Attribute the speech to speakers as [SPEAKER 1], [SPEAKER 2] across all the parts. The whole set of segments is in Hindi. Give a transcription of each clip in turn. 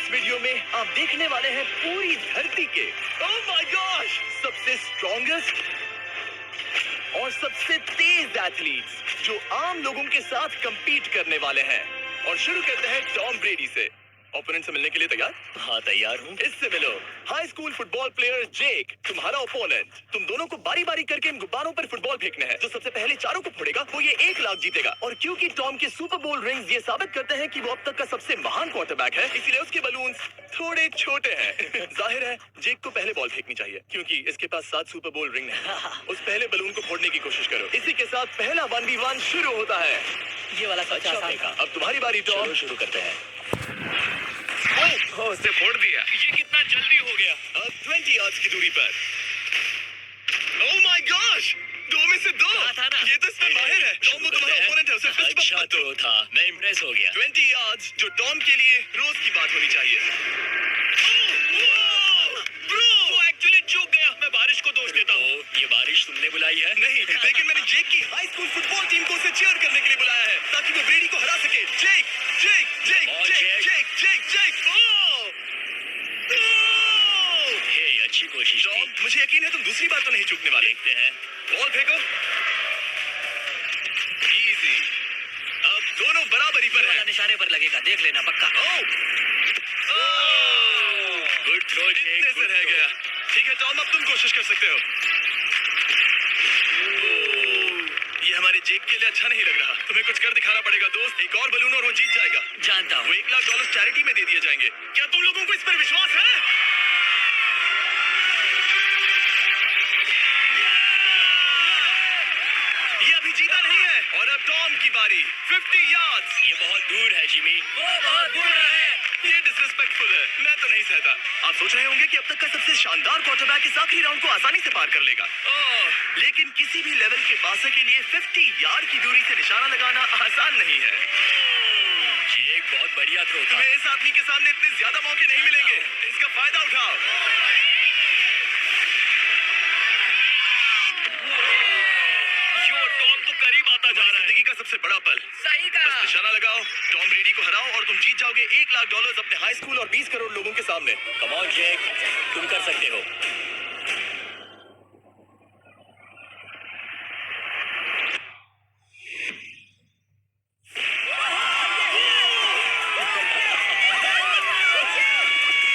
[SPEAKER 1] इस वीडियो में आप देखने वाले हैं पूरी धरती के ओह माय गॉश सबसे स्ट्रॉन्गेस्ट और सबसे तेज एथलीट्स जो आम लोगों के साथ compete करने वाले हैं। और शुरू करते हैं टॉम ब्रेडी से। ओपोनेंट से मिलने के लिए तैयार?
[SPEAKER 2] हाँ तैयार हूँ।
[SPEAKER 1] इससे मिलो। हाई स्कूल फुटबॉल प्लेयर जेक तुम्हारा ओपोनेंट। तुम दोनों को बारी बारी करके इन गुब्बारों पर फुटबॉल फेंकने हैं। जो सबसे पहले चारों को फोड़ेगा वो ये 1 लाख जीतेगा। और क्योंकि टॉम के सुपर बोल रिंग्स ये साबित करते हैं कि वो अब तक का सबसे महान क्वार्टरबैक है, इसीलिए उसके बलून्स थोड़े छोटे हैं। जाहिर है जेक को पहले बॉल फेंकनी चाहिए क्योंकि इसके पास 7 सुपर बोल रिंग है। उस पहले बलून को फोड़ने की कोशिश करो। इसी के साथ पहला 1v1 शुरू होता है।
[SPEAKER 2] ये वाला सबसे आसान था।
[SPEAKER 1] अब तुम्हारी बारी टॉम।
[SPEAKER 2] शुरू करते हैं।
[SPEAKER 1] उसने फोड़ दिया।
[SPEAKER 2] ये कितना जल्दी हो गया।
[SPEAKER 1] अब 20 यार्ड्स की दूरी पर। ओह माय गॉश, 2 में से 2।
[SPEAKER 2] था ना?
[SPEAKER 1] ये तो इसमें माहिर है। टॉम वो तुम्हारा ओपोनेंट है, उसे फिस्ट
[SPEAKER 2] अच्छा
[SPEAKER 1] मत दो।
[SPEAKER 2] तो था, मैं इम्प्रेस हो गया।
[SPEAKER 1] 20 यार्ड्स जो टॉम के लिए रोज की बात होनी चाहिए।
[SPEAKER 2] वो एक्चुअली चूक गया। मैं बारिश को दोष देता हूँ। ये बारिश तुमने बुलाई है?
[SPEAKER 1] नहीं, लेकिन मैंने जेक की हाई स्कूल फुटबॉल टीम को उसे चीयर करने के लिए बुलाया है ताकि वो ब्रेडी को हरा सके। जेक जेक जेक जेक जेक जेक जेक।
[SPEAKER 2] हे, अच्छी कोशिश
[SPEAKER 1] टॉम,
[SPEAKER 2] थी।
[SPEAKER 1] मुझे यकीन है तुम दूसरी बार तो नहीं चूकने वाले।
[SPEAKER 2] देखते हैं।
[SPEAKER 1] बॉल फेंको। इजी। अब दोनों बराबरी पर हैं।
[SPEAKER 2] निशाने पर लगेगा, देख लेना पक्का। गुड थ्रो जेक,
[SPEAKER 1] इतने से
[SPEAKER 2] गुड
[SPEAKER 1] रह
[SPEAKER 2] थ्रो।
[SPEAKER 1] गया। ठीक है टॉम, अब तुम कोशिश कर सकते हो। ये हमारे जेक के लिए अच्छा नहीं लग रहा। तुम्हें कुछ कर दिखाना पड़ेगा दोस्त। एक और बलून और वो जीत जाएगा।
[SPEAKER 2] जानता
[SPEAKER 1] वो
[SPEAKER 2] हूँ।
[SPEAKER 1] $1 लाख चैरिटी में दे दिए जाएंगे। क्या तुम लोगों को इस पर विश्वास है? ये अभी जीता नहीं है। और अब टॉम की बारी। 50 यार्ड्स।
[SPEAKER 2] ये बहुत दूर है जिमी। वो बहुत दूर है।
[SPEAKER 1] ये डिसरिस्पेक्टफुल है। मैं तो नहीं सहता। आप सोच रहे होंगे कि अब तक का सबसे शानदार क्वार्टरबैक इस आखिरी राउंड को आसानी से पार कर लेगा। लेकिन किसी भी लेवल के पासर के लिए 50 यार्ड की दूरी से निशाना लगाना आसान नहीं है।
[SPEAKER 2] ये एक बहुत बढ़िया थ्रो था।
[SPEAKER 1] तुम्हें इस आदमी के सामने इतने ज्यादा मौके नहीं मिलेंगे। इसका फायदा उठाओ।
[SPEAKER 2] यो, टॉम तो करीब आता जा रहा है।
[SPEAKER 1] जिंदगी का सबसे बड़ा पल।
[SPEAKER 2] सही
[SPEAKER 1] बस
[SPEAKER 2] कहा।
[SPEAKER 1] निशाना लगाओ, टॉम ब्रेडी को हराओ और तुम जीत जाओगे $1 लाख अपने हाई स्कूल और 20 करोड़ लोगों के सामने।
[SPEAKER 2] कम ऑन जेक, तुम कर सकते हो।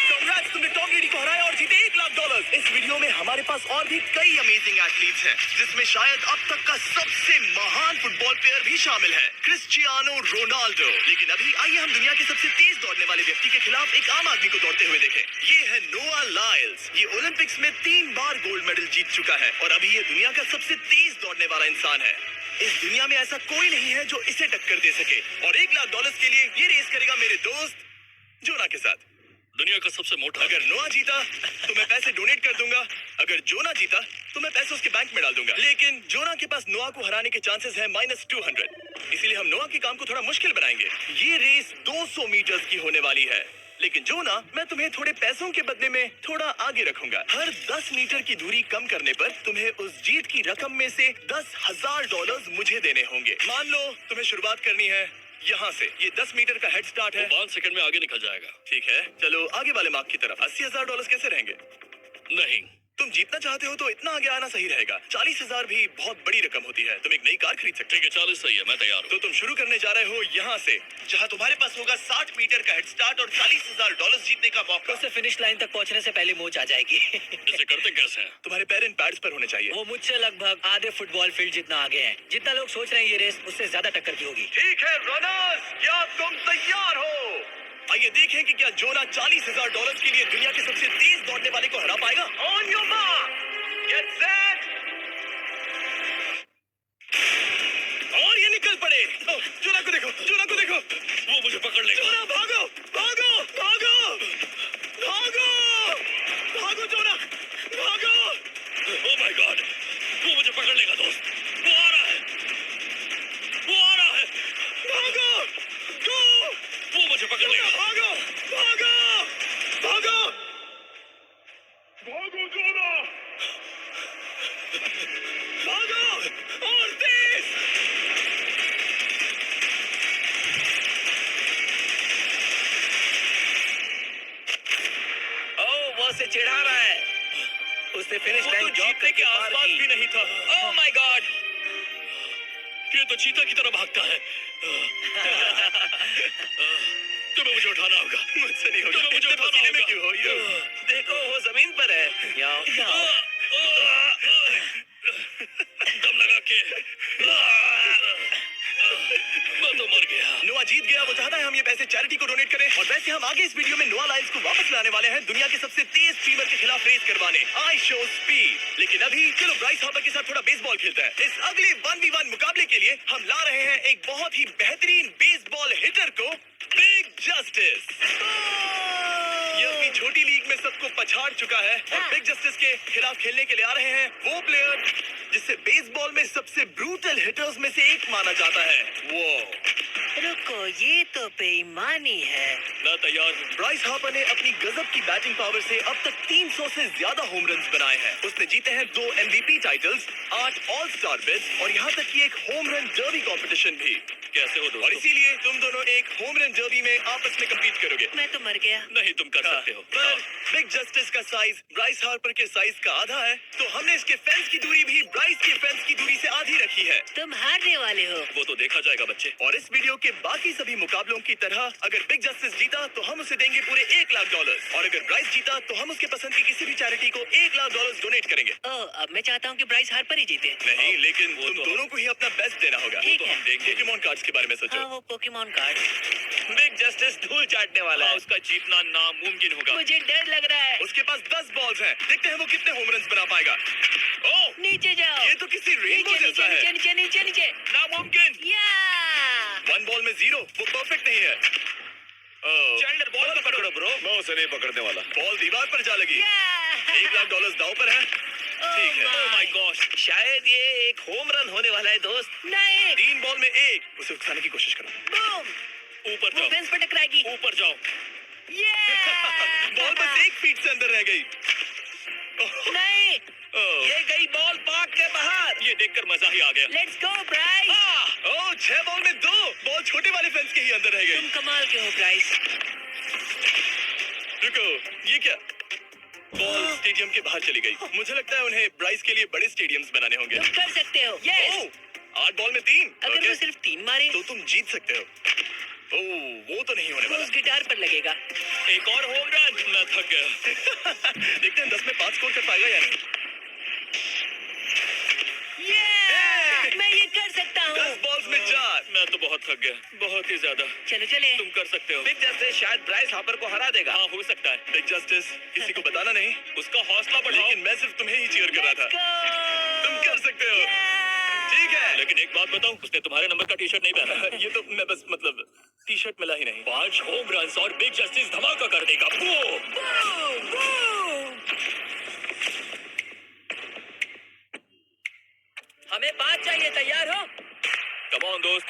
[SPEAKER 1] Congrats, तुमने टॉम ब्रेडी को हराया और जीते $1 लाख। इस वीडियो में हमारे पास और भी कई अमेजिंग एथलीट्स हैं, जिसमें शायद अब तक का सबसे महान फुटबॉल प्लेयर भी शामिल है, क्रिस्टियानो रोनाल्डो। लेकिन अभी आइए हम दुनिया के सबसे तेज दौड़ने वाले व्यक्ति के खिलाफ एक आम आदमी को दौड़ते हुए देखें। ये है नोआ लाइल्स। ये ओलंपिक्स में 3 बार गोल्ड मेडल जीत चुका है और अभी ये दुनिया का सबसे तेज दौड़ने वाला इंसान है। इस दुनिया में ऐसा कोई नहीं है जो इसे टक्कर दे सके। और $1 लाख के लिए ये रेस करेगा मेरे दोस्त जोना के साथ।
[SPEAKER 2] दुनिया का सबसे मोटा।
[SPEAKER 1] अगर नोआ जीता तो मैं पैसे डोनेट कर दूंगा। अगर जोना जीता तो मैं पैसे उसके बैंक में डाल दूंगा। लेकिन जोना के पास नोआ को हराने के चांसेस हैं -200। इसीलिए हम नोआ के काम को थोड़ा मुश्किल बनाएंगे। ये रेस 200 मीटर्स की होने वाली है। लेकिन जोना, मैं तुम्हें थोड़े पैसों के बदले में थोड़ा आगे रखूंगा। हर 10 मीटर की दूरी कम करने पर तुम्हें उस जीत की रकम में से $10,000 मुझे देने होंगे। मान लो तुम्हें शुरुआत करनी है यहाँ से। ये 10 मीटर का हेड स्टार्ट है।
[SPEAKER 2] 5 सेकंड में आगे निकल जाएगा।
[SPEAKER 1] ठीक है, चलो आगे वाले मार्क की तरफ। $80,000 कैसे रहेंगे?
[SPEAKER 2] नहीं,
[SPEAKER 1] तुम जीतना चाहते हो तो इतना आगे आना सही रहेगा। 40,000 भी बहुत बड़ी रकम होती है। तुम एक नई कार खरीद सकते हो।
[SPEAKER 2] ठीक है 40 सही है, मैं तैयार हूँ।
[SPEAKER 1] तो तुम शुरू करने जा रहे हो यहाँ से, जहाँ तुम्हारे पास होगा 60 मीटर का हेड स्टार्ट और $40,000 जीतने का मौका।
[SPEAKER 2] उससे फिनिश लाइन तक पहुँचने से पहले मोच आ जाएगी। इसे करते कैसे हैं?
[SPEAKER 1] तुम्हारे पैर इन पैड्स पर होने चाहिए।
[SPEAKER 2] वो मुझसे लगभग आधे फुटबॉल फील्ड जितना आगे है। जितना लोग सोच रहे हैं ये रेस उससे ज्यादा टक्कर की होगी।
[SPEAKER 1] ठीक है रनर्स, क्या तुम तैयार हो? आइए देखें कि क्या जोना $40,000 के लिए दुनिया के सबसे तेज दौड़ने वाले को हरा पाएगा। On your mark, get set, और ये निकल पड़े। जोना को देखो, जोना को देखो।
[SPEAKER 2] वो मुझे पकड़ लेगा।
[SPEAKER 1] जोना भागो, भागो, भागो, भागो, भागो जोना, भागो।
[SPEAKER 2] ओह माय गॉड, वो मुझे पकड़ लेगा दोस्त। वो आ रहा है, वो आ रहा है।
[SPEAKER 1] भागो, गो।
[SPEAKER 2] वो मुझे पकड़ लेगा।
[SPEAKER 1] भागो, भागो, भागो, भागो जोना, भागो और तेज।
[SPEAKER 3] उसे चिढ़ा रहा है। उसने फिनिश
[SPEAKER 2] वो
[SPEAKER 3] लाइन
[SPEAKER 2] तो जीतने के आसपास भी नहीं था।
[SPEAKER 3] Oh my God.
[SPEAKER 2] ये तो चीता की तरह भागता है। तुम्हें मुझे उठाना होगा।
[SPEAKER 1] मुझसे नहीं होगा।
[SPEAKER 2] तुम्हें मुझे
[SPEAKER 1] इतने
[SPEAKER 2] उठाना
[SPEAKER 1] पसीने में
[SPEAKER 2] होगा।
[SPEAKER 1] क्यों हो यू?
[SPEAKER 3] देखो वो जमीन पर है।
[SPEAKER 2] दम लगा के। मैं तो मर गया।
[SPEAKER 1] नोआ जीत गया। वो चाहता है हम ये पैसे चैरिटी को डोनेट करें। और वैसे हम आगे इस वीडियो में नोआ लाइल्स को वापस लाने वाले हैं दुनिया के सबसे तेज स्ट्रीमर के खिलाफ रेस करवाने। I show speed. लेकिन अभी चलो ब्राइस हार्पर के साथ थोड़ा बेसबॉल खेलते हैं। इस अगले 1v1 मुकाबले के लिए हम ला रहे हैं एक बहुत ही बेहतरीन बेसबॉल हिटर को, बिग जस्टिस। ये अपनी छोटी लीग में सबको पछाड़ चुका है और बिग जस्टिस के खिलाफ खेलने के लिए आ रहे हैं वो प्लेयर जिसे बेसबॉल में सबसे ब्रूटल हिटर्स में से एक माना जाता है। वो
[SPEAKER 4] रुको, ये तो बेईमानी है।
[SPEAKER 2] मैं तैयार हूँ।
[SPEAKER 1] ब्राइस हार्पर ने अपनी गजब की बैटिंग पावर से अब तक 300 से ज्यादा होम रन्स बनाए हैं। उसने जीते हैं 2 MVP titles, 8 all star bids और यहाँ तक कि एक होम रन डर्बी कंपटीशन भी।
[SPEAKER 2] कैसे हो
[SPEAKER 1] और
[SPEAKER 2] दोस्तों?
[SPEAKER 1] इसीलिए तुम दोनों एक होम रन डर्बी में आपस में कम्पीट करोगे।
[SPEAKER 4] मैं तो मर गया।
[SPEAKER 2] नहीं, तुम कर सकते हो।
[SPEAKER 1] पर बिग जस्टिस का साइज ब्राइस हार्पर के साइज का आधा है, तो हमने इसके फेंस की दूरी भी ब्राइस के फेंस की दूरी से आधी रखी है।
[SPEAKER 4] तुम हारने वाले हो।
[SPEAKER 2] वो तो देखा जाएगा बच्चे।
[SPEAKER 1] और इस वीडियो के बाकी सभी मुकाबलों की तरह अगर बिग जस्टिस जीता तो हम उसे देंगे पूरे $1 लाख और अगर ब्राइस जीता तो हम उसके पसंद की किसी भी चैरिटी को $1 लाख डोनेट करेंगे।
[SPEAKER 4] ओह, अब मैं चाहता हूँ कि ब्राइस हार्पर ही जीते।
[SPEAKER 1] नहीं, लेकिन
[SPEAKER 2] वो
[SPEAKER 1] तुम
[SPEAKER 2] तो
[SPEAKER 1] दोनों को ही अपना बेस्ट देना होगा।
[SPEAKER 4] ठीक
[SPEAKER 1] वो तो
[SPEAKER 4] है।
[SPEAKER 1] हम देखेंगे। पोकेमॉन कार्ड्स के बारे में सोचो।
[SPEAKER 4] हाँ, वो पोकेमॉन कार्ड।
[SPEAKER 3] बिग जस्टिस धूल चाटने वाला
[SPEAKER 2] हाँ,
[SPEAKER 3] है।
[SPEAKER 2] उसका जीतना नामुमकिन होगा।
[SPEAKER 4] मुझे डर लग रहा है।
[SPEAKER 1] उसके पास 10 बॉल्स हैं। देखते हैं वो कितने होम रन्स बना पाएगा। ओह,
[SPEAKER 4] नीचे जाओ।
[SPEAKER 1] ये तो किसी रेनबो
[SPEAKER 4] नीचे
[SPEAKER 1] जैसा
[SPEAKER 4] नीचे
[SPEAKER 1] है।
[SPEAKER 4] नीचे नीचे नीचे नीचे।
[SPEAKER 1] नामुमकिन।
[SPEAKER 4] या
[SPEAKER 1] 1 बॉल में 0, वो परफेक्ट नहीं है।
[SPEAKER 3] चैंडलर बॉल को पकड़ो ब्रो।
[SPEAKER 2] मैं उसे नहीं पकड़ने वाला।
[SPEAKER 1] बॉल दीवार पर जा लगी। $1 लाख दांव पर है। ठीक है।
[SPEAKER 3] ओह माय गॉड, शायद ये एक होम रन होने वाला है दोस्त।
[SPEAKER 4] नहीं।
[SPEAKER 1] 3 बॉल में 1, उसे उकसाने की कोशिश करो।
[SPEAKER 4] बूम।
[SPEAKER 2] ऊपर
[SPEAKER 4] वो
[SPEAKER 2] जाओ,
[SPEAKER 4] फेंस पर टकराएगी।
[SPEAKER 2] ऊपर जाओ।
[SPEAKER 1] बॉल बस 1 फीट से अंदर रह गई।
[SPEAKER 4] नहीं।
[SPEAKER 3] ये गई बॉल पार्क के बाहर।
[SPEAKER 2] ये देखकर मजा ही आ गया।
[SPEAKER 4] Let's go Bryce.
[SPEAKER 1] Oh, 6 ball में 2, बॉल छोटे वाले फेंस के ही अंदर रह गई।
[SPEAKER 4] तुम कमाल के हो ब्राइस।
[SPEAKER 1] रुको, ये क्या? बॉल स्टेडियम के बाहर चली गई। मुझे लगता है उन्हें ब्राइस के लिए बड़े स्टेडियम्स बनाने होंगे।
[SPEAKER 4] तुम कर सकते हो। यस।
[SPEAKER 1] ओह, 8 बॉल में 3।
[SPEAKER 4] अगर
[SPEAKER 1] ओके,
[SPEAKER 4] वो सिर्फ 3 मारे
[SPEAKER 1] तो तुम जीत सकते हो। ओह, वो तो नहीं होने
[SPEAKER 4] तो
[SPEAKER 1] वाला।
[SPEAKER 4] उस गिटार पर लगेगा।
[SPEAKER 2] एक और होम रन। मैं थक गया।
[SPEAKER 1] देखते हैं 10 में 5 स्कोर कर पाएगा या नहीं।
[SPEAKER 4] मैं ये कर सकता
[SPEAKER 1] 10
[SPEAKER 4] हूँ।
[SPEAKER 1] बॉल्स में 4।
[SPEAKER 2] मैं तो बहुत थक गया, बहुत ही ज्यादा।
[SPEAKER 4] चलो चले।
[SPEAKER 2] तुम कर सकते हो।
[SPEAKER 3] बिग जस्टिस शायद ब्राइस हार्पर को हरा देगा।
[SPEAKER 2] हाँ, हो सकता है।
[SPEAKER 1] बिग जस्टिस, किसी को बताना नहीं।
[SPEAKER 2] उसका हौसला बढ़ाओ।
[SPEAKER 1] लेकिन मैं सिर्फ तुम्हें ही चीयर कर रहा
[SPEAKER 4] Let's
[SPEAKER 1] था।
[SPEAKER 4] go!
[SPEAKER 1] तुम कर सकते हो। ठीक है।
[SPEAKER 2] लेकिन एक बात बताऊं, उसने तुम्हारे नंबर का टी शर्ट नहीं पहना।
[SPEAKER 1] ये तो मैं बस मतलब टी शर्ट मिला ही नहीं।
[SPEAKER 2] 5 होम रन और बिग जस्टिस धमाका कर देगा। बूम!
[SPEAKER 4] Boom! Boom!
[SPEAKER 3] हमें 5 चाहिए, तैयार हो?
[SPEAKER 2] कम ऑन दोस्त।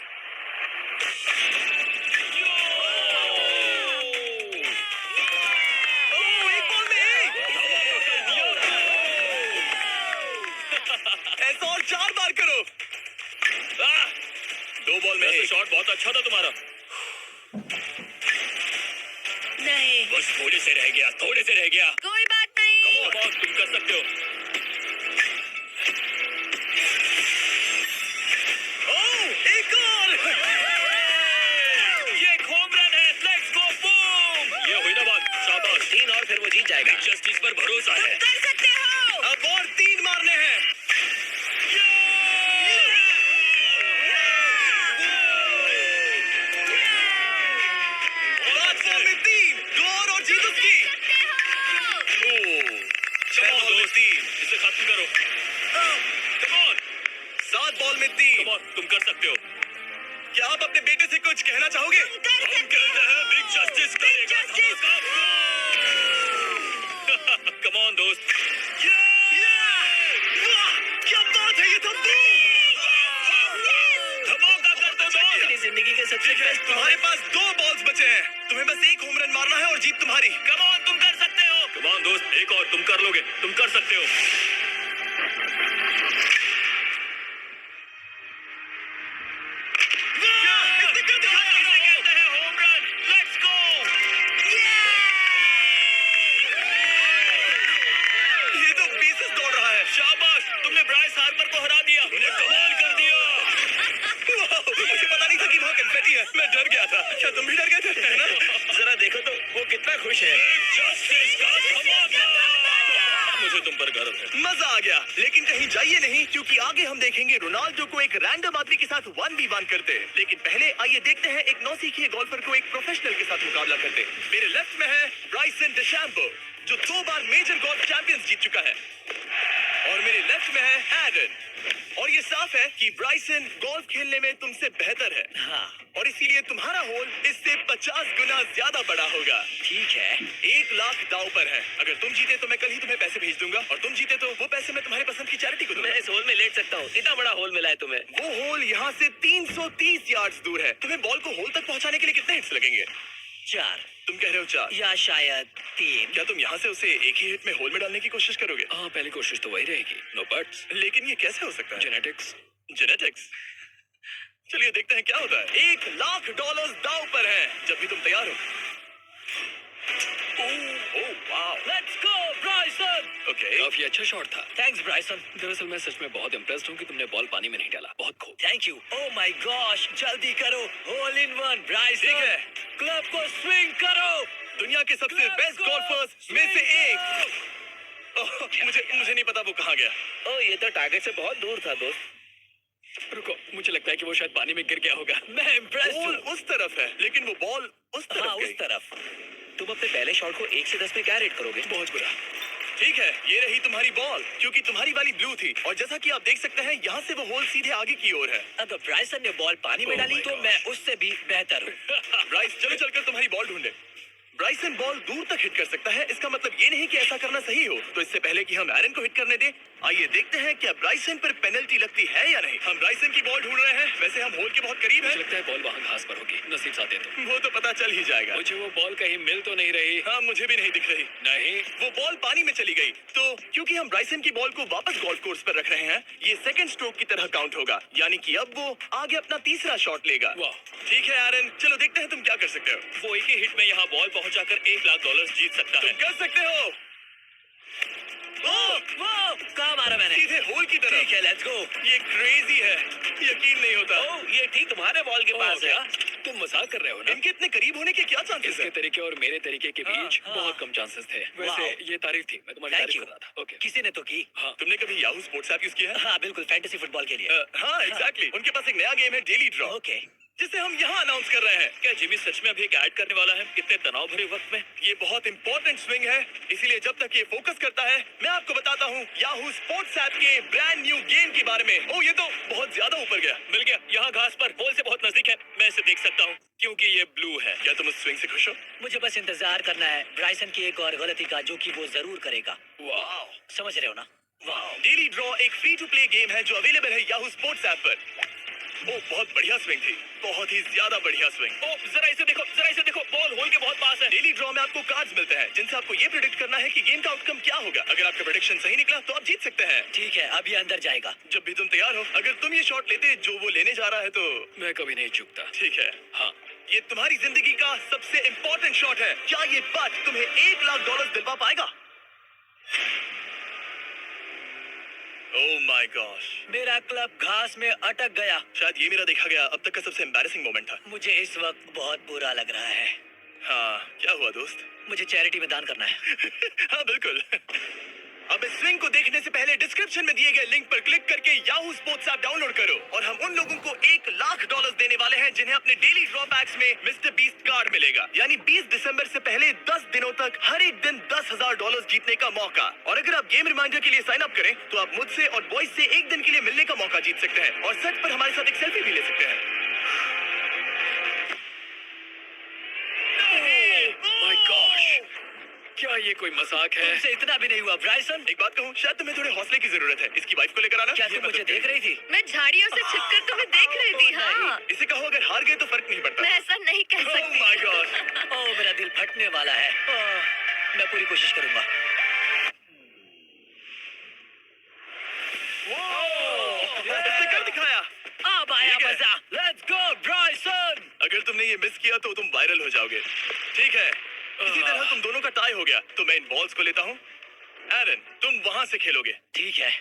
[SPEAKER 1] ओह, 1 बॉल में 1। ऐसा और 4 बार करो। 2 बॉल में
[SPEAKER 2] वैसे
[SPEAKER 1] 1।
[SPEAKER 2] शॉट बहुत अच्छा था तुम्हारा।
[SPEAKER 4] नहीं,
[SPEAKER 2] बस थोड़े से रह गया, थोड़े से रह गया।
[SPEAKER 4] कोई बात नहीं।
[SPEAKER 2] कम ऑन, तुम कर सकते हो।
[SPEAKER 1] ओह, एक और।
[SPEAKER 2] ये एक होम रन है। Let's go, boom! ये हुई ना बात। शाबाश।
[SPEAKER 3] 3 और फिर वो जीत जाएगा।
[SPEAKER 2] बिग जस्टिस पर भरोसा है।
[SPEAKER 4] कर सकते हो।
[SPEAKER 1] अब और 3 मारने हैं। 5 बॉल में 3, 2 और जीत उसकी। ओह, 6 बॉल में 3।
[SPEAKER 2] इसे खत्म करो। कम ऑन,
[SPEAKER 1] 7 बॉल में 3।
[SPEAKER 2] कम ऑन, तुम कर सकते हो।
[SPEAKER 1] क्या आप अपने बेटे से कुछ कहना चाहोगे?
[SPEAKER 2] हम कहते हैं बिग जस्टिस करेगा धमाका। कम ऑन दोस्त।
[SPEAKER 1] वाह, क्या बात है, ये तो बूम!
[SPEAKER 2] धमाका कर दो दोस्त।
[SPEAKER 4] मेरी जिंदगी के सबसे बेस्ट
[SPEAKER 1] तुम्हारे पास 2 बॉल्स बचे हैं। तुम्हें बस 1 होम रन मारना है और जीत तुम्हारी।
[SPEAKER 2] कम ऑन, तुम कर सकते हो। कम ऑन दोस्त, एक और तुम कर लोगे। तुम कर सकते हो।
[SPEAKER 1] इसने कर दिखाया।
[SPEAKER 2] इसे कहते हैं होम रन। Let's go.
[SPEAKER 1] था। क्या तुम भी डर गए थे? है ना?
[SPEAKER 3] जरा देखो तो वो कितना खुश है।
[SPEAKER 2] जस्टिस का धमाका। मुझे तुम पर गर्व है।
[SPEAKER 1] मजा आ गया, लेकिन कहीं जाइए नहीं, क्योंकि आगे हम देखेंगे रोनाल्डो को एक रैंडम आदमी के साथ 1v1 करते। लेकिन पहले आइए देखते हैं एक नौसिखिए गोल्फर को एक प्रोफेशनल के साथ मुकाबला करते। मेरे लेफ्ट में है ब्राइसन डेशैम्पो, जो 2 बार मेजर गोल्फ चैंपियंस जीत चुका है, और मेरे लेफ्ट में है एरन। और ये साफ है कि ब्राइसन गोल्फ खेलने में तुमसे बेहतर है,
[SPEAKER 3] हाँ,
[SPEAKER 1] और इसीलिए तुम्हारा होल इससे 50 गुना ज्यादा बड़ा होगा।
[SPEAKER 3] ठीक है।
[SPEAKER 1] 1 लाख दांव पर है। अगर तुम जीते तो मैं कल ही तुम्हें पैसे भेज दूंगा, और तुम जीते तो वो पैसे मैं तुम्हारे पसंद की चैरिटी को दूंगा।
[SPEAKER 3] मैं इस होल में लेट सकता हूँ, इतना बड़ा होल मिला है तुम्हें।
[SPEAKER 1] वो होल यहाँ से 330 यार्ड्स दूर है। तुम्हें बॉल को होल तक पहुँचाने के लिए कितने हिट्स लगेंगे?
[SPEAKER 3] 4
[SPEAKER 1] तुम कह रहे हो 4?
[SPEAKER 3] या शायद 3।
[SPEAKER 1] क्या तुम यहाँ से उसे एक ही हिट में होल में डालने की कोशिश करोगे?
[SPEAKER 2] हाँ, पहली कोशिश तो वही रहेगी। No buts.
[SPEAKER 1] लेकिन ये कैसे हो सकता है?
[SPEAKER 2] जेनेटिक्स।
[SPEAKER 1] जेनेटिक्स। चलिए देखते हैं क्या होता है। $1 लाख दांव पर है, जब भी तुम तैयार हो। ओह वाह,
[SPEAKER 3] लेट्स गो ब्राइसन।
[SPEAKER 1] ओके।
[SPEAKER 2] काफी अच्छा शॉट था।
[SPEAKER 3] थैंक्स ब्राइसन।
[SPEAKER 2] दरअसल मैं सच में बहुत इम्प्रेस्ड हूँ कि तुमने बॉल पानी में नहीं डाला। बहुत खूब।
[SPEAKER 3] Thank you. Oh my gosh, जल्दी करो। Hole in one Bryson.
[SPEAKER 1] ठीक है।
[SPEAKER 3] क्लब को स्विंग करो।
[SPEAKER 1] दुनिया के सबसे
[SPEAKER 3] Let's
[SPEAKER 1] बेस्ट
[SPEAKER 3] go!
[SPEAKER 1] गोल्फर्स में से
[SPEAKER 3] Swing
[SPEAKER 1] एक।
[SPEAKER 3] करो।
[SPEAKER 1] ओह, मुझे नहीं पता वो कहाँ गया।
[SPEAKER 3] ओह, ये तो टारगेट से बहुत दूर था दोस्त।
[SPEAKER 2] रुको, मुझे लगता है कि वो शायद पानी में गिर गया होगा।
[SPEAKER 3] मैं इम्प्रेस्ड
[SPEAKER 1] बॉल
[SPEAKER 3] हूँ।
[SPEAKER 1] उस तरफ है, लेकिन वो बॉल उस तरफ
[SPEAKER 3] हाँ,
[SPEAKER 1] गई।
[SPEAKER 3] उस तरफ। तुम अपने पहले शॉट को 1 से 10 में क्या रेट करोगे?
[SPEAKER 2] बहुत बुरा।
[SPEAKER 1] ठीक है, ये रही तुम्हारी बॉल, क्योंकि तुम्हारी वाली ब्लू थी, और जैसा कि आप देख सकते हैं यहाँ से वो होल सीधे आगे की ओर है।
[SPEAKER 3] अगर ब्राइसन ने बॉल पानी में
[SPEAKER 2] Oh
[SPEAKER 3] डाली
[SPEAKER 2] my
[SPEAKER 3] तो
[SPEAKER 2] God.
[SPEAKER 3] मैं उससे भी बेहतर हूँ।
[SPEAKER 1] ब्राइस, चलो चलकर तुम्हारी बॉल ढूंढे। ब्राइसन बॉल दूर तक हिट कर सकता है, इसका मतलब ये नहीं कि ऐसा करना सही हो। तो इससे पहले कि हम एरन को हिट करने दें, आइए देखते हैं क्या ब्राइसन पर पेनल्टी लगती है या नहीं। हम ब्राइसन की बॉल ढूंढ रहे हैं। वैसे हम होल के बहुत करीब
[SPEAKER 2] मुझे
[SPEAKER 1] हैं।
[SPEAKER 2] लगता है बॉल वहाँ घास पर होगी। नसीब साथ दे तो।
[SPEAKER 1] वो तो पता चल ही जाएगा।
[SPEAKER 2] मुझे वो बॉल कहीं मिल तो नहीं रही।
[SPEAKER 1] हाँ, मुझे भी नहीं दिख रही।
[SPEAKER 2] नहीं।
[SPEAKER 1] वो बॉल पानी में चली गई। तो क्योंकि हम ब्राइसन की बॉल को वापस गोल्फ कोर्स पर रख रहे हैं, ये सेकंड स्ट्रोक की तरह काउंट होगा, यानी कि अब वो आगे अपना तीसरा शॉट लेगा।
[SPEAKER 2] वाह।
[SPEAKER 1] ठीक है एरन, चलो देखते हैं तुम क्या कर सकते हो।
[SPEAKER 2] वो एक ही हिट में यहाँ बॉल पहुँचाकर $1 लाख जीत सकता
[SPEAKER 1] तुम
[SPEAKER 2] है।
[SPEAKER 1] कर सकते हो।
[SPEAKER 3] वो कहाँ मारा मैंने?
[SPEAKER 1] सीधे होल की तरफ।
[SPEAKER 3] ठीक है, लेट्स गो।
[SPEAKER 1] ये क्रेजी है, यकीन नहीं होता।
[SPEAKER 3] ओह, ये ठीक तुम्हारे बॉल के पास है।
[SPEAKER 2] तुम मजाक कर रहे हो ना?
[SPEAKER 1] इनके इतने करीब होने के क्या चांसेस
[SPEAKER 2] इसके
[SPEAKER 1] हैं?
[SPEAKER 2] तरीके और मेरे तरीके के बीच
[SPEAKER 3] हाँ।
[SPEAKER 2] बहुत कम चांसेस थे।
[SPEAKER 3] वाह।
[SPEAKER 2] वैसे ये तारीफ थी, मैं तुम्हारी
[SPEAKER 3] थैंक
[SPEAKER 2] तारीफ
[SPEAKER 3] यू।
[SPEAKER 2] कर रहा था। ओके।
[SPEAKER 3] किसी ने तो की।
[SPEAKER 2] हाँ।
[SPEAKER 1] तुमने कभी याहू स्पोर्ट्स ऐप यूज किया है?
[SPEAKER 3] हाँ, बिल्कुल, फैंटेसी फुटबॉल के लिए।
[SPEAKER 1] हाँ, एग्जैक्टली। उनके पास एक नया गेम है, डेली ड्रॉ,
[SPEAKER 3] ओके।
[SPEAKER 1] जिसे हम यहाँ अनाउंस कर रहे हैं।
[SPEAKER 2] क्या जिमी सच में अभी एक ऐड करने वाला है इतने तनाव भरे वक्त में?
[SPEAKER 1] ये बहुत इंपॉर्टेंट स्विंग है, इसीलिए जब तक ये फोकस करता है, मैं आपको बताता हूँ याहू स्पोर्ट्स ऐप के ब्रांड न्यू गेम के बारे में। ओह, ये तो बहुत ज्यादा ऊपर गया।
[SPEAKER 2] मिल गया। यहाँ घास पर होल से बहुत नजदीक है। मैं इसे देख सकता हूँ क्योंकि ये ब्लू है।
[SPEAKER 1] क्या तुम उस स्विंग से खुश हो?
[SPEAKER 3] मुझे बस इंतजार करना है ब्राइसन की एक और गलती का, जो कि वो जरूर करेगा।
[SPEAKER 2] वाह।
[SPEAKER 3] समझ रहे हो ना?
[SPEAKER 1] वाह। डेली ड्रॉ एक फ्री टू प्ले गेम है जो अवेलेबल है याहू स्पोर्ट्स ऐप पर। ओह, बहुत बढ़िया स्विंग थी, बहुत ही ज्यादा बढ़िया स्विंग।
[SPEAKER 2] ओ, जरा इसे देखो, जरा इसे देखो। बॉल होल के बहुत पास है।
[SPEAKER 1] डेली ड्रॉ में आपको कार्ड्स मिलते हैं, जिनसे आपको ये प्रेडिक्ट करना है कि गेम का आउटकम क्या होगा। अगर आपका प्रेडिक्शन सही निकला तो आप जीत सकते हैं।
[SPEAKER 3] ठीक है, अब ये अंदर जाएगा।
[SPEAKER 1] जब भी तुम तैयार हो, अगर तुम ये शॉट लेते जो वो लेने जा रहा है तो
[SPEAKER 2] मैं कभी नहीं चूकता।
[SPEAKER 1] ठीक है।
[SPEAKER 2] हाँ।
[SPEAKER 1] ये तुम्हारी जिंदगी का सबसे इम्पोर्टेंट शॉट है। क्या ये पट तुम्हें $1 लाख दिलवा पाएगा? ओह माय गॉश,
[SPEAKER 3] मेरा क्लब घास में अटक गया।
[SPEAKER 1] शायद ये मेरा देखा गया अब तक का सबसे एम्बैरेसिंग मोमेंट था।
[SPEAKER 3] मुझे इस वक्त बहुत बुरा लग रहा है।
[SPEAKER 1] हाँ, क्या हुआ दोस्त?
[SPEAKER 3] मुझे चैरिटी में दान करना है।
[SPEAKER 1] हाँ बिल्कुल। अब इस स्विंग को देखने से पहले डिस्क्रिप्शन में दिए गए लिंक पर क्लिक करके याहू स्पोर्ट्स ऐप डाउनलोड करो, और हम उन लोगों को $1 लाख देने वाले हैं जिन्हें अपने डेली ड्रॉ पैक्स में मिस्टर बीस्ट कार्ड मिलेगा। यानी 20 दिसंबर से पहले 10 दिनों तक हर एक दिन $10,000 जीतने का मौका। और अगर आप गेम रिमाइंडर के लिए साइन अप करें तो आप मुझसे और बॉयज से एक दिन के लिए मिलने का मौका जीत सकते हैं, और सेट पर हमारे साथ एक सेल्फी भी ले सकते हैं।
[SPEAKER 2] माय गॉश, क्या ये कोई मजाक है?
[SPEAKER 3] तुमसे इतना भी नहीं हुआ ब्राइसन।
[SPEAKER 1] एक बात कहूँ, शायद तुम्हें थोड़े हौसले की जरूरत है। इसकी वाइफ को लेकर आना।
[SPEAKER 3] क्या
[SPEAKER 1] ये
[SPEAKER 3] तुम मुझे
[SPEAKER 1] मदद
[SPEAKER 3] देख रही थी?
[SPEAKER 5] मैं झाड़ियों से छिपकर तुम्हें देख रही थी। हाँ,
[SPEAKER 1] इसे कहो अगर हार गए तो फर्क नहीं पड़ता।
[SPEAKER 5] मैं ऐसा नहीं कह
[SPEAKER 1] Oh
[SPEAKER 5] सकती।
[SPEAKER 1] my God!
[SPEAKER 3] ओह, मेरा दिल फटने वाला है। मैं पूरी कोशिश करूंगा।
[SPEAKER 1] इसने कर दिखाया।
[SPEAKER 3] अब आया
[SPEAKER 1] ठीक है।
[SPEAKER 3] मजा। Let's go Bryson.
[SPEAKER 1] अगर तुमने ये मिस किया तो तुम वायरल हो जाओगे। ठीक है, इसी तरह तुम दोनों का टाई हो गया, तो मैं इन बॉल्स को लेता हूँ। एरन, तुम वहां से खेलोगे।
[SPEAKER 3] ठीक है,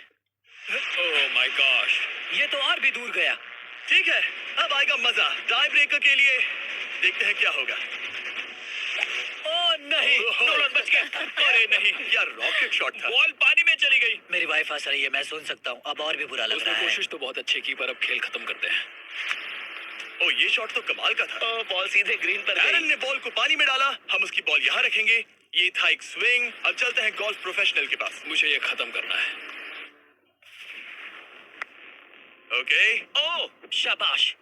[SPEAKER 2] ओह माय गॉश।
[SPEAKER 3] ये तो और भी दूर गया।
[SPEAKER 1] ठीक है, अब आएगा मजा। टाई ब्रेकर के लिए देखते हैं क्या होगा।
[SPEAKER 3] ओ नहीं,
[SPEAKER 2] नोलन बच गया।
[SPEAKER 1] अरे नहीं यार, रॉकेट शॉट था।
[SPEAKER 2] बॉल पानी में चली गई।
[SPEAKER 3] मेरी वाइफ हंस रही है, मैं सुन सकता हूँ। अब और भी बुरा लग
[SPEAKER 2] उसने
[SPEAKER 3] रहा है।
[SPEAKER 2] कोशिश तो बहुत अच्छी की, पर अब खेल खत्म करते हैं।
[SPEAKER 1] ओ, ये शॉट तो कमाल का था।
[SPEAKER 4] बॉल सीधे ग्रीन पर
[SPEAKER 1] एरन
[SPEAKER 4] गई।
[SPEAKER 1] ने बॉल को पानी में डाला, हम उसकी बॉल यहाँ रखेंगे। ये था एक स्विंग। अब चलते हैं गोल्फ प्रोफेशनल के पास।
[SPEAKER 2] मुझे ये खत्म करना है।
[SPEAKER 1] ओके।
[SPEAKER 3] ओ शाबाश।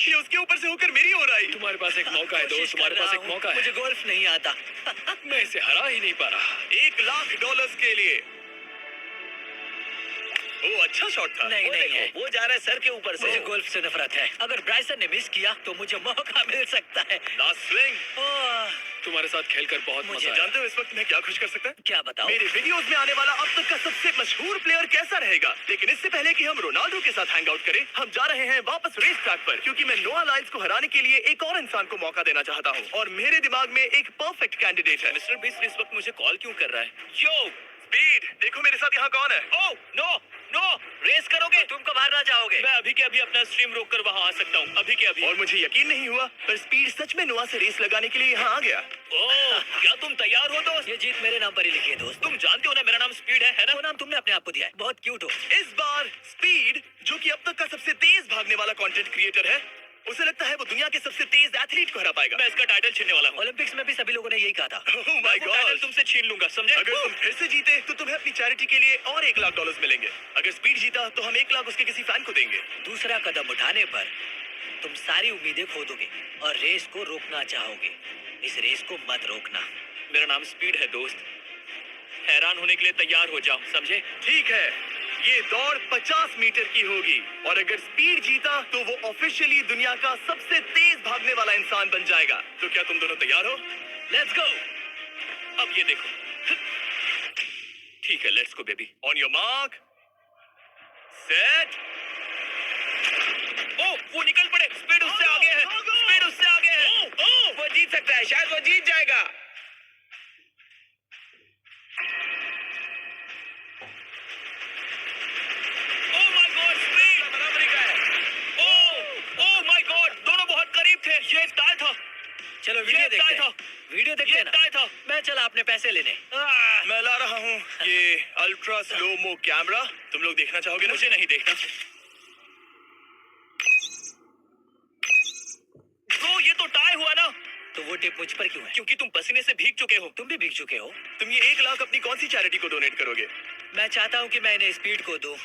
[SPEAKER 1] ये उसके ऊपर से होकर मेरी ओर आई।
[SPEAKER 2] तुम्हारे पास एक मौका है दोस्त,
[SPEAKER 3] कोशिश
[SPEAKER 2] तुम्हारे
[SPEAKER 3] कर
[SPEAKER 2] पास
[SPEAKER 3] रहा
[SPEAKER 2] एक
[SPEAKER 3] हूँ।
[SPEAKER 2] मौका है।
[SPEAKER 3] मुझे गोल्फ नहीं आता।
[SPEAKER 2] मैं इसे हरा ही नहीं पा रहा।
[SPEAKER 1] $1,00,000 के लिए। ओ, अच्छा शॉट था।
[SPEAKER 3] नहीं नहीं है।
[SPEAKER 4] वो जा रहा है सर के ऊपर से।
[SPEAKER 3] मुझे गोल्फ से नफरत है। अगर ब्राइसन ने मिस किया तो मुझे मौका मिल सकता है।
[SPEAKER 1] Last swing.
[SPEAKER 3] ओह,
[SPEAKER 2] तुम्हारे साथ खेलकर बहुत
[SPEAKER 3] मुझे
[SPEAKER 2] मजा आया।
[SPEAKER 1] जानते हो इस वक्त मैं क्या खुश कर सकता है?
[SPEAKER 3] क्या बताओ?
[SPEAKER 1] मेरे वीडियोस में आने वाला अब तक का सबसे मशहूर प्लेयर कैसा रहेगा। लेकिन इससे पहले कि हम रोनाल्डो के साथ हैंग आउट करें, हम जा रहे हैं वापस रेस ट्रैक पर, क्योंकि मैं नोआ लाइल्स को हराने के लिए एक और इंसान को मौका देना चाहता हूँ। और मेरे दिमाग में एक परफेक्ट कैंडिडेट है।
[SPEAKER 4] मिस्टर बीस्ट इस वक्त मुझे कॉल क्यों कर रहा है?
[SPEAKER 1] यो स्पीड, देखो मेरे साथ यहाँ कौन है।
[SPEAKER 4] ओह नो नो, रेस करोगे?
[SPEAKER 3] तुम कब हारना चाहोगे?
[SPEAKER 4] मैं अभी के अभी अपना स्ट्रीम रोक कर वहाँ आ सकता हूँ, अभी के अभी।
[SPEAKER 1] और मुझे यकीन नहीं हुआ, पर स्पीड सच में नोआ से रेस लगाने के लिए यहाँ आ गया।
[SPEAKER 4] ओह, क्या तुम तैयार हो दोस्त?
[SPEAKER 3] ये जीत मेरे नाम पर ही लिखी है दोस्त।
[SPEAKER 4] तुम जानते हो ना मेरा नाम स्पीड है ना?
[SPEAKER 3] वो नाम तुमने अपने आप को दिया है। बहुत क्यूट हो।
[SPEAKER 1] इस बार स्पीड, जो कि अब तक का सबसे तेज भागने वाला कंटेंट क्रिएटर है, उसे लगता है वो दुनिया के सबसे तेज एथलीट को हरा पाएगा।
[SPEAKER 4] मैं इसका टाइटल छीनने वाला हूँ।
[SPEAKER 3] ओलंपिक्स में भी सभी लोगों ने यही कहा था।
[SPEAKER 1] Oh my
[SPEAKER 4] वो टाइटल
[SPEAKER 1] God!
[SPEAKER 4] तुमसे छीन लूंगा, समझे?
[SPEAKER 1] अगर तुम फिर से जीते तो तुम्हें अपनी चैरिटी के लिए और $1,00,000 मिलेंगे। अगर स्पीड जीता तो हम 1,00,000 उसके किसी फैन को देंगे।
[SPEAKER 3] दूसरा कदम उठाने पर तुम सारी उम्मीदें खो दोगे और रेस को रोकना चाहोगे। इस रेस को मत रोकना।
[SPEAKER 4] मेरा नाम स्पीड है दोस्त। हैरान होने के लिए तैयार हो जाओ, समझे?
[SPEAKER 1] ठीक है, ये दौड़ 50 मीटर की होगी और अगर स्पीड जीता तो वो ऑफिशियली दुनिया का सबसे तेज भागने वाला इंसान बन जाएगा। तो क्या तुम दोनों तैयार हो?
[SPEAKER 3] Let's go.
[SPEAKER 4] अब ये देखो। ठीक है, let's go baby.
[SPEAKER 1] On your mark, set.
[SPEAKER 4] Oh, वो निकल पड़े। स्पीड उससे आगे है। स्पीड उससे आगे है। ओह, वो जीत सकता है, शायद वो जीत जाएगा। ओह माय गॉड, स्पीड बराबरी का है। ओह माय गॉड, दोनों बहुत करीब थे। ये टाई था।
[SPEAKER 3] चलो वीडियो देखते
[SPEAKER 4] टाई
[SPEAKER 3] हैं।
[SPEAKER 4] था।
[SPEAKER 3] वीडियो देखते
[SPEAKER 4] ये
[SPEAKER 3] हैं ना।
[SPEAKER 4] टाई था।
[SPEAKER 3] मैं चला अपने पैसे लेने।
[SPEAKER 1] मैं ला रहा हूँ ये अल्ट्रा स्लो मो कैमरा। तुम लोग देखना चाहोगे ना?
[SPEAKER 4] मुझे नहीं देखना। तो ये तो टाई हुआ ना,
[SPEAKER 3] तो वो टिप मुझ पर क्यों है?
[SPEAKER 4] क्योंकि तुम पसीने से भीग चुके हो।
[SPEAKER 3] तुम भी भीग चुके हो।
[SPEAKER 1] तुम ये 1,00,000 अपनी कौन सी चैरिटी को डोनेट करोगे?
[SPEAKER 3] मैं चाहता हूँ कि मैं इन्हें स्पीड को दूं,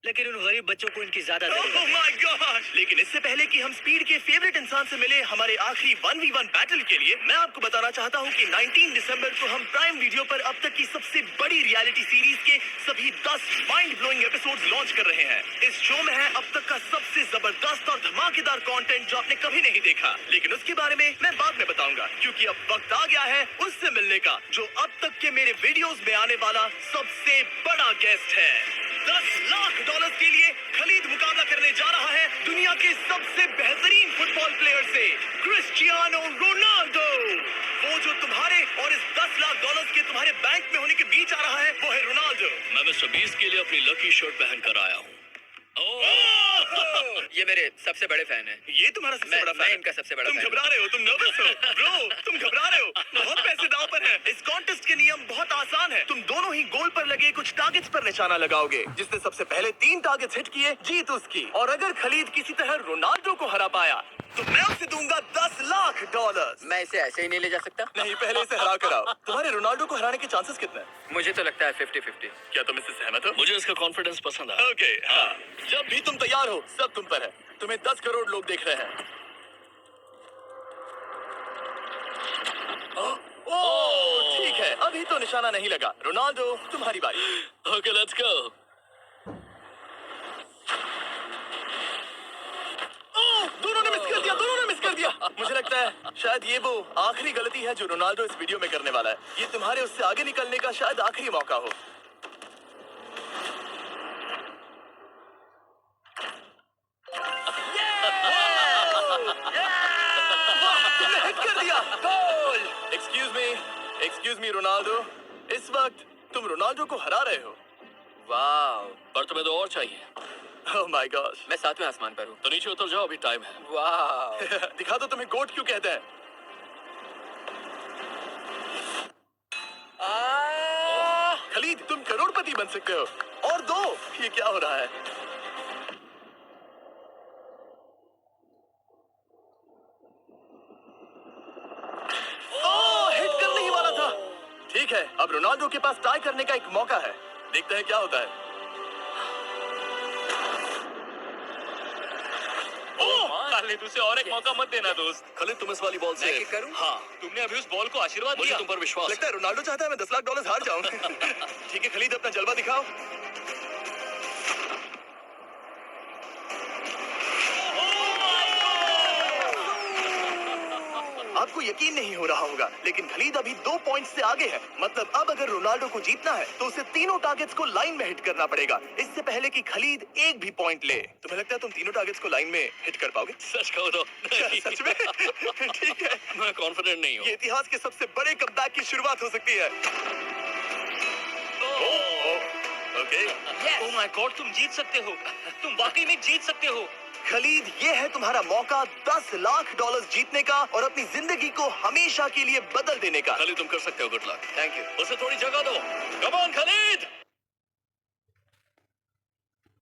[SPEAKER 3] लेकिन उन गरीब बच्चों को इनकी ज्यादा जरूरत
[SPEAKER 1] Oh
[SPEAKER 3] है।
[SPEAKER 1] my God! लेकिन इससे पहले कि हम स्पीड के फेवरेट इंसान से मिले हमारे आखिरी 1v1 बैटल के लिए, मैं आपको बताना चाहता हूँ कि 19 दिसंबर को हम प्राइम वीडियो पर अब तक की सबसे बड़ी रियलिटी सीरीज के सभी 10 माइंड ब्लोइंग एपिसोड्स लॉन्च कर रहे हैं। इस शो में है अब तक का सबसे जबरदस्त और धमाकेदार कंटेंट जो आपने कभी नहीं देखा, लेकिन उसके बारे में मैं बाद में बताऊंगा, क्योंकि अब वक्त आ गया है उससे मिलने का जो अब तक के मेरे वीडियोस में आने वाला सबसे बड़ा गेस्ट है। $10,00,000 के लिए खलीद मुकाबला करने जा रहा है दुनिया के सबसे बेहतरीन फुटबॉल प्लेयर से, क्रिस्टियानो रोनाल्डो। वो जो तुम्हारे और इस $10,00,000 के तुम्हारे बैंक में होने के बीच आ रहा है, वो है रोनाल्डो।
[SPEAKER 2] मैं मिस्टर बीस्ट के लिए अपनी लकी शर्ट पहन कर आया हूँ।
[SPEAKER 4] ये मेरे सबसे बड़े फैन है।
[SPEAKER 1] ये तुम्हारा सबसे बड़ा फैन
[SPEAKER 4] मैं
[SPEAKER 1] है।
[SPEAKER 4] इनका सबसे बड़ा
[SPEAKER 1] तुम
[SPEAKER 4] फैन
[SPEAKER 1] घबरा रहे हो, तुम नर्वस हो ब्रो, तुम घबरा रहे हो। बहुत पैसे दांव पर हैं। इस कॉन्टेस्ट के नियम बहुत आसान है। तुम दोनों ही गोल पर लगे कुछ टारगेट्स पर निशाना लगाओगे। जिसने सबसे पहले 3 टारगेट्स हिट किए जीत उसकी। और अगर खलीद किसी तरह रोनाल्डो को हरा पाया तो मैं उसे दूंगा $10,00,000।
[SPEAKER 4] मैं इसे ऐसे ही नहीं ले जा सकता।
[SPEAKER 1] नहीं, पहले इसे हरा कर आओ। तुम्हारे रोनाल्डो को हराने के चांसेस कितने हैं?
[SPEAKER 4] मुझे तो लगता है 50-50।
[SPEAKER 1] क्या तुम इससे सहमत हो?
[SPEAKER 2] मुझे इसका कॉन्फिडेंस पसंद आया।
[SPEAKER 1] ओके, हाँ। जब भी तुम तैयार हो, सब तुम पर है। तुम्हें 10 करोड़ लोग देख रहे हैं। ओह, ठीक है, अभी तो निशाना नहीं लगा। रोनाल्डो, तुम्हारी बारी।
[SPEAKER 2] Okay, let's go.
[SPEAKER 1] ओह, दोनों ने मिस कर दिया, दोनों ने मिस कर दिया। मुझे लगता है शायद ये वो आखिरी गलती है जो रोनाल्डो इस वीडियो में करने वाला है। ये तुम्हारे उससे आगे निकलने का शायद आखिरी मौका हो। तुमने हिट कर दिया, गोल। एक्सक्यूज मी रोनाल्डो, इस वक्त तुम रोनाल्डो को हरा रहे हो।
[SPEAKER 4] वाह,
[SPEAKER 2] पर तुम्हें तो और चाहिए।
[SPEAKER 1] Oh my God.
[SPEAKER 6] मैं 7वें आसमान पर हूँ।
[SPEAKER 2] तो नीचे उतर जाओ, अभी टाइम है।
[SPEAKER 6] वाह।
[SPEAKER 1] दिखा दो तुम्हें गोट क्यों कहते हैं। खलीद, तुम करोड़पति बन सकते हो। और दो। ये क्या हो रहा है? ओह, हिट करने ही वाला था। ठीक है, अब रोनाल्डो के पास टाई करने का एक मौका है। देखते हैं क्या होता है।
[SPEAKER 2] खालिद, उसे और एक मौका मत देना दोस्त।
[SPEAKER 1] खलीद, तुम इस वाली बॉल
[SPEAKER 6] मैं किक करूं?
[SPEAKER 1] हाँ।
[SPEAKER 2] तुमने अभी उस बॉल को आशीर्वाद
[SPEAKER 1] मुझे
[SPEAKER 2] दिया।
[SPEAKER 1] तुम पर विश्वास लगता है रोनाल्डो चाहता है मैं $10 लाख हार जाऊं। ठीक है खलीद, अपना जलवा दिखाओ। आपको यकीन नहीं हो रहा होगा, लेकिन खलीद अभी 2 पॉइंट से आगे है। मतलब अब अगर रोनाल्डो को जीतना है तो उसे तीनों टारगेट्स को लाइन में हिट करना पड़ेगा, इससे पहले कि खलीद एक भी पॉइंट ले। तुम्हें लगता है तुम तीनों टारगेट्स को लाइन में हिट कर पाओगे?
[SPEAKER 2] सच कहो तो नहीं।
[SPEAKER 1] सच में? ठीक है,
[SPEAKER 2] मैं कॉन्फिडेंट नहीं हूँ।
[SPEAKER 1] ये इतिहास के सबसे बड़े कमबैक की शुरुआत हो सकती है। ओके।
[SPEAKER 3] ओह माय गॉड, तुम जीत सकते हो। तुम वाकई में जीत सकते हो।
[SPEAKER 1] खलीद, ये है तुम्हारा मौका $10 लाख जीतने का और अपनी जिंदगी को हमेशा के लिए बदल देने का।
[SPEAKER 2] खालिद, तुम कर सकते हो। Good luck.
[SPEAKER 1] Thank you.
[SPEAKER 2] उसे थोड़ी जगह दो। Come on Khalid.